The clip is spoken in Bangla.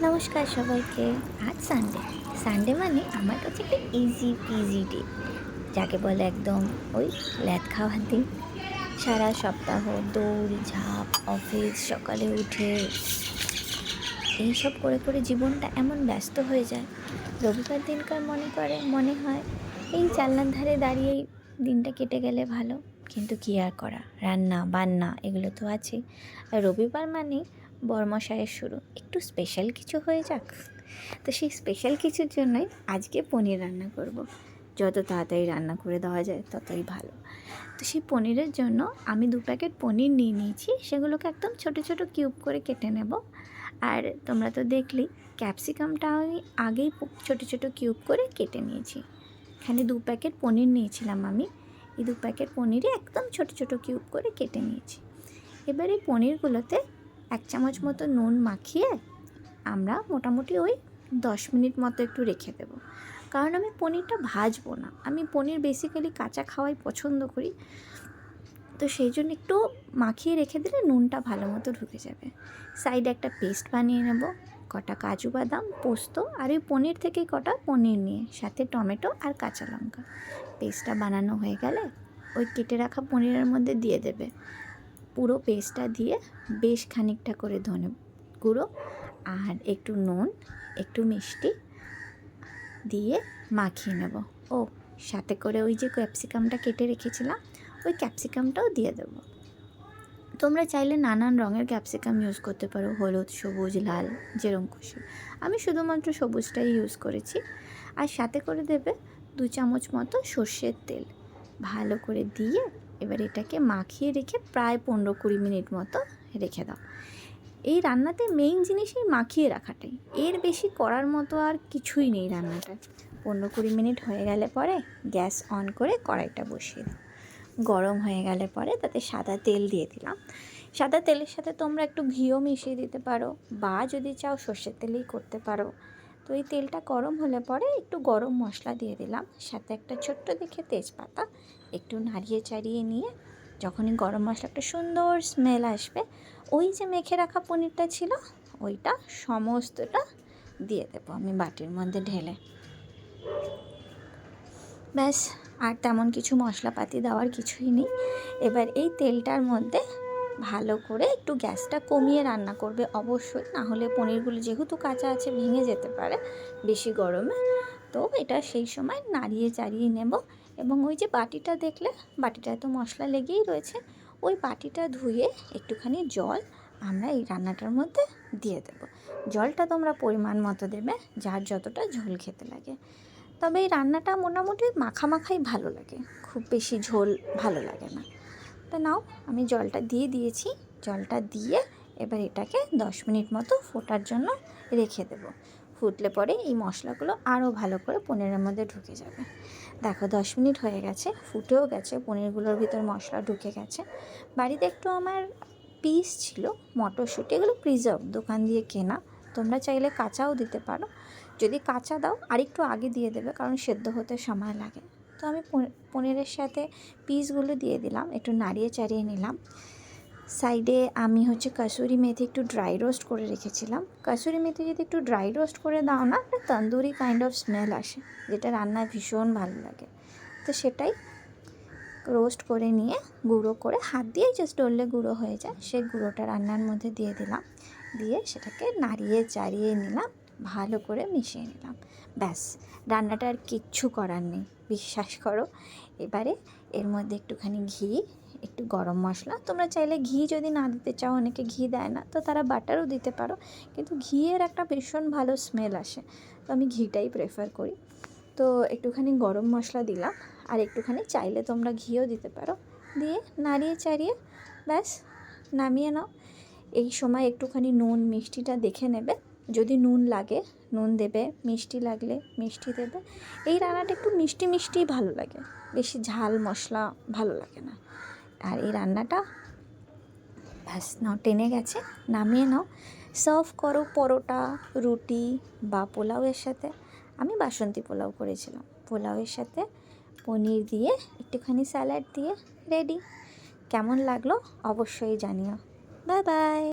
নমস্কার সবাইকে। আজ সানডে। সানডে মানে আমার কাছে একটা ইজি পিজি ডে, যাকে বলে একদম ওই ল্যাদ খাওয়ার দিন। সারা সপ্তাহ দৌড় ঝাঁপ, অফিস, সকালে উঠে এইসব করে করে জীবনটা এমন ব্যস্ত হয়ে যায়, রবিবার দিনকার মনে হয় এই জানলার ধারে দাঁড়িয়েই দিনটা কেটে গেলে ভালো। কিন্তু কী আর করা, রান্না বান্না এগুলো তো আছেই। আর রবিবার মানেই বরমশাইয়ের শুরু, একটু স্পেশাল কিছু হয়ে যাক। তো সেই স্পেশাল কিছুর জন্যই আজকে পনির রান্না করব। যত তাড়াতাড়ি রান্না করে দেওয়া যায় ততই ভালো। তো সেই পনিরের জন্য আমি 2 প্যাকেট পনির নিয়ে নিয়েছি, সেগুলোকে একদম ছোট ছোট কিউব করে কেটে নেব। আর তোমরা তো দেখলেই ক্যাপসিকামটা আমি আগেই ছোট ছোট কিউব করে কেটে নিয়েছি। এখানে 2 প্যাকেট পনির নিয়েছিলাম আমি। এই 2 প্যাকেট পনিরই একদম ছোট ছোট কিউব করে কেটে নিয়েছি। এবার এই পনিরগুলোতে 1 চামচ মতো নুন মাখিয়ে আমরা মোটামুটি ওই 10 মিনিট মতো একটু রেখে দেব। কারণ আমি পনিরটা ভাজবো না, আমি পনির বেসিক্যালি কাঁচা খাওয়াই পছন্দ করি। তো সেই জন্য একটু মাখিয়ে রেখে দিলে নুনটা ভালো মতো ঢুকে যাবে। সাইডে একটা পেস্ট বানিয়ে নেব, কটা কাজু বাদাম, পোস্ত আর ওই পনির থেকেই কটা পনির নিয়ে সাথে টমেটো আর কাঁচা লঙ্কা। পেস্টটা বানানো হয়ে গেলে ওই কেটে রাখা পনিরের মধ্যে দিয়ে দেবে। পুরো পেস্টটা দিয়ে বেশ খানিকটা করে ধনে গুঁড়ো আর একটু নুন, একটু মিষ্টি দিয়ে মাখিয়ে নেব। ও সাথে করে ওই যে ক্যাপসিকামটা কেটে রেখেছিলাম, ওই ক্যাপসিকামটাও দিয়ে দেবো। তোমরা চাইলে নানান রঙের ক্যাপসিকাম ইউজ করতে পারো, হলুদ, সবুজ, লাল, যেরকম খুশি। আমি শুধুমাত্র সবুজটাই ইউজ করেছি। আর সাথে করে দেবে 2 চামচ মতো সর্ষের তেল। ভালো করে দিয়ে এবার এটাকে মাখিয়ে রেখে প্রায় 15-20 মিনিট মতো রেখে দাও। এই রান্নাতে মেইন জিনিস এই মাখিয়ে রাখাটাই, এর বেশি করার মতো আর কিছুই নেই রান্নাটায়। 15-20 মিনিট হয়ে গেলে পরে গ্যাস অন করে কড়াইটা বসিয়ে দাও। গরম হয়ে গেলে পরে তাতে সাদা তেল দিয়ে দিলাম। সাদা তেলের সাথে তোমরা একটু ঘিও মিশিয়ে দিতে পারো, বা যদি চাও সর্ষের তেলেই করতে পারো। তো এই তেলটা গরম হলে পরে একটু গরম মশলা দিয়ে দিলাম, সাথে একটা ছোট্ট দেখে তেজপাতা। একটু নাড়িয়ে চাড়িয়ে নিয়ে যখনই গরম মশলা একটা সুন্দর স্মেল আসবে, ওই যে মেখে রাখা পনিরটা ছিল ওইটা সমস্তটা দিয়ে দেবো আমি বাটির মধ্যে ঢেলে। ব্যাস, আর তেমন কিছু মশলাপাতি দেওয়ার কিছুই নেই। এবার এই তেলটার মধ্যে ভালো করে একটু গ্যাসটা কমিয়ে রান্না করবে অবশ্যই, না হলে পনিরগুলো যেহেতু কাঁচা আছে ভেঙে যেতে পারে বেশি গরমে। তো এটা সেই সময় নাড়িয়ে চাড়িয়ে নেব। এবং ওই যে বাটিটা দেখলে, বাটিটায় তো মশলা লেগেই রয়েছে, ওই বাটিটা ধুয়ে একটুখানি জল আমরা এই রান্নাটার মধ্যে দিয়ে দেব। জলটা তোমরা পরিমাণ মতো দেবে, যার যতটা ঝোল খেতে লাগে। তবে এই রান্নাটা মোটামুটি মাখামাখাই ভালো লাগে, খুব বেশি ঝোল ভালো লাগে না। তো নাও, আমি জলটা দিয়ে দিয়েছি। জলটা দিয়ে এবার এটাকে 10 মিনিট মতো ফোটার জন্য রেখে দেব। ফুটলে পরে এই মশলাগুলো আরও ভালো করে পনিরের মধ্যে ঢুকে যাবে। দেখো 10 মিনিট হয়ে গেছে, ফুটেও গেছে, পনিরগুলোর ভিতর মশলা ঢুকে গেছে। বাড়িতে একটু আমার পিস ছিল মটরশুঁটি, এগুলো প্রিজার্ভ, দোকান দিয়ে কেনা। তোমরা চাইলে কাঁচাও দিতে পারো। যদি কাঁচা দাও আর একটু আগে দিয়ে দেবে, কারণ সেদ্ধ হতে সময় লাগে। তো আমি পনিরের সাথে পিসগুলো দিয়ে দিলাম, একটু নাড়িয়ে চাড়িয়ে নিলাম। সাইডে আমি কাসুরি মেথি একটু ড্রাই রোস্ট করে রেখেছিলাম। কাসুরি মেথি যদি একটু ড্রাই রোস্ট করে দাও না, একটা তন্দুরি কাইন্ড অফ স্মেল আসে, যেটা রান্নায় ভীষণ ভালো লাগে। তো সেটাই রোস্ট করে নিয়ে গুঁড়ো করে হাত দিয়ে জাস্ট ডললে গুঁড়ো হয়ে যায়, সেই গুঁড়োটা রান্নার মধ্যে দিয়ে দিলাম। দিয়ে সেটাকে নাড়িয়ে চাড়িয়ে নিলাম, ভালো করে মিশিয়ে নিলাম। ব্যাস, রান্নাটা আর কিচ্ছু করার নেই, বিশ্বাস করো। এবারে এর মধ্যে একটুখানি ঘি, একটু গরম মশলা। তোমরা চাইলে ঘি যদি না দিতে চাও, অনেকে ঘি দেয় না, তো তারা বাটারও দিতে পারো, কিন্তু ঘিয়ের একটা ভীষণ ভালো স্মেল আসে, তো আমি ঘিটাই প্রেফার করি। তো একটুখানি গরম মশলা দিলাম, আর একটুখানি চাইলে তোমরা ঘিও দিতে পারো। দিয়ে নাড়িয়ে চাড়িয়ে ব্যাস নামিয়ে নাও। এই সময় একটুখানি নুন মিষ্টিটা দেখে নেবে, যদি নুন লাগে নুন দেবে, মিষ্টি লাগলে মিষ্টি দেবে। এই রান্নাটা একটু মিষ্টি মিষ্টিই ভালো লাগে, বেশি ঝাল মশলা ভালো লাগে না। আর এই রান্নাটা ব্যাস নাও, টেনে গেছে, নামিয়ে নাও। সার্ভ করো পরোটা, রুটি বা পোলাওয়ের সাথে। আমি বাসন্তী পোলাও করেছিলাম, পোলাওয়ের সাথে পনির দিয়ে একটুখানি স্যালাড দিয়ে রেডি। কেমন লাগলো অবশ্যই জানিও। Bye bye.